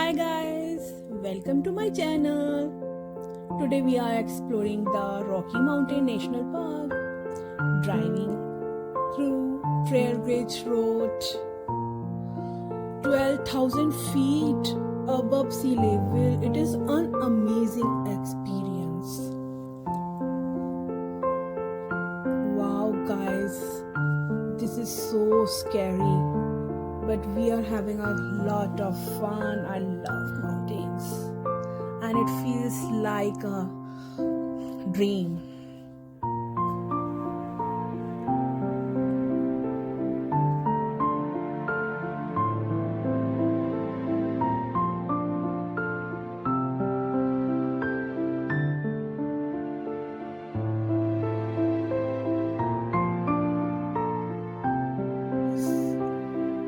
Hi guys, welcome to my channel. Today we are exploring the Rocky Mountain National Park, driving through Trailbridge Road, 12,000 feet above sea level. It is an amazing experience. Wow guys, this is so scary, but we are having a lot of fun. I love mountains and it feels like a dream.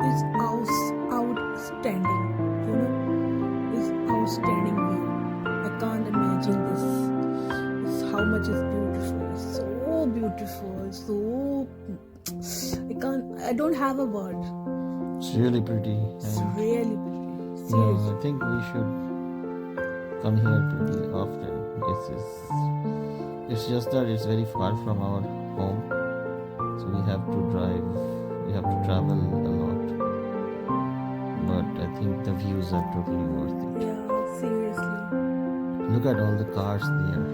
It's outstanding, it's outstanding view. I can't imagine this. How much is beautiful. It's so beautiful. I don't have a word. It's really pretty. It's really pretty. Yeah, Seriously. I think we should come here pretty often. It's just that it's very far from our home, so we have to drive. We have to travel a lot. But I think the views are totally worth it. Yeah, seriously. Look at all the cars there.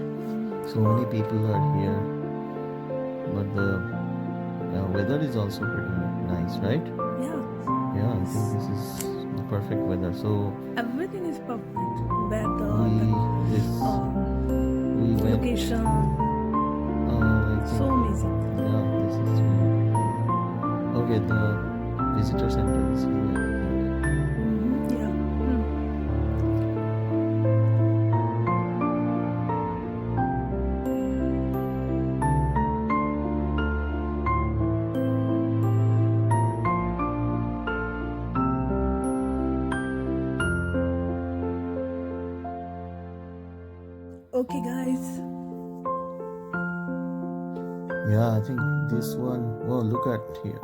So many people are here. But the weather is also pretty nice, right? Yeah. Yeah, I think this is the perfect weather. So Everything is perfect. Weather, we went. location, I think, so amazing. yeah, this is. Okay, the visitor center is here. Yeah. Okay guys. Yeah, I think this one. Oh, look at here.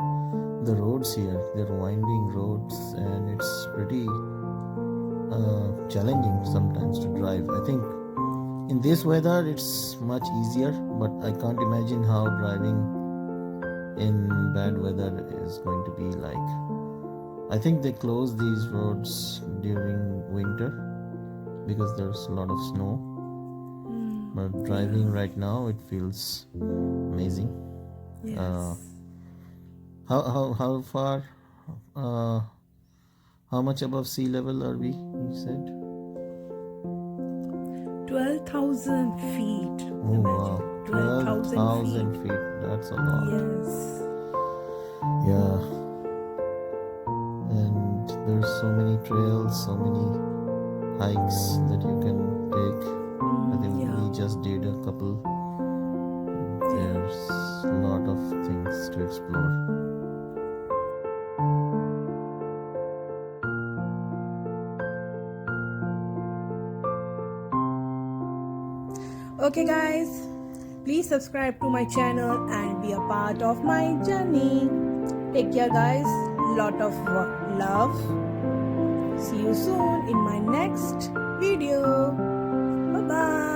The roads here. They're winding roads, and it's pretty challenging sometimes to drive. I think in this weather it's much easier, but I can't imagine how driving in bad weather is going to be like. I think they close these roads during winter because there's a lot of snow. But driving right now, it feels amazing. Yes. How far? How much above sea level are we? You said. 12,000 feet. Oh wow, 12,000 feet. That's a lot. Yes. Yeah. And there's so many trails, so many hikes that you can take. I think we just did a couple. There's a lot of things to explore. Okay guys, please subscribe to my channel and be a part of my journey. Take care guys, lot of love. See you soon in my next video. Bye bye.